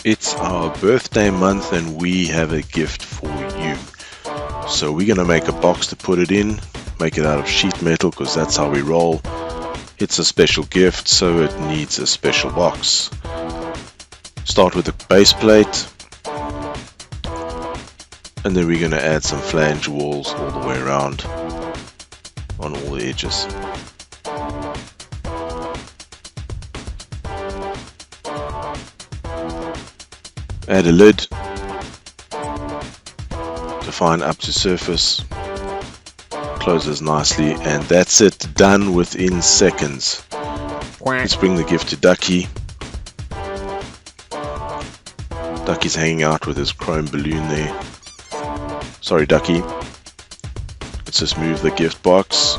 It's our birthday month and we have a gift for you. So we're gonna make a box to put it in, make it out of sheet metal because that's how we roll. It's a special gift, so it needs a special box. Start with the base plate, and then we're gonna add some flange walls all the way around on all the edges. Add a lid, define up to surface, closes nicely, and that's it, done within seconds. Let's bring the gift to Ducky. Ducky's hanging out with his chrome balloon there. Sorry, Ducky. Let's just move the gift box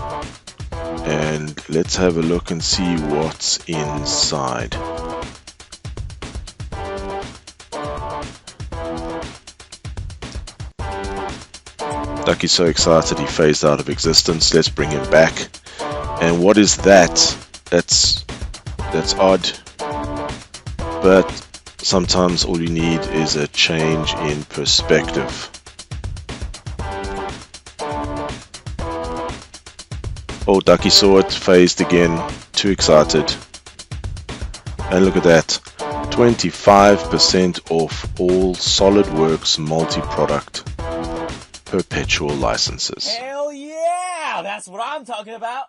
and let's have a look and see what's inside. Ducky's so excited he phased out of existence. Let's bring him back. And what is that? That's odd. But sometimes all you need is a change in perspective. Oh, Ducky saw it, phased again, too excited. And look at that, 25% off all SolidWorks multi-product perpetual licenses. Hell yeah! That's what I'm talking about!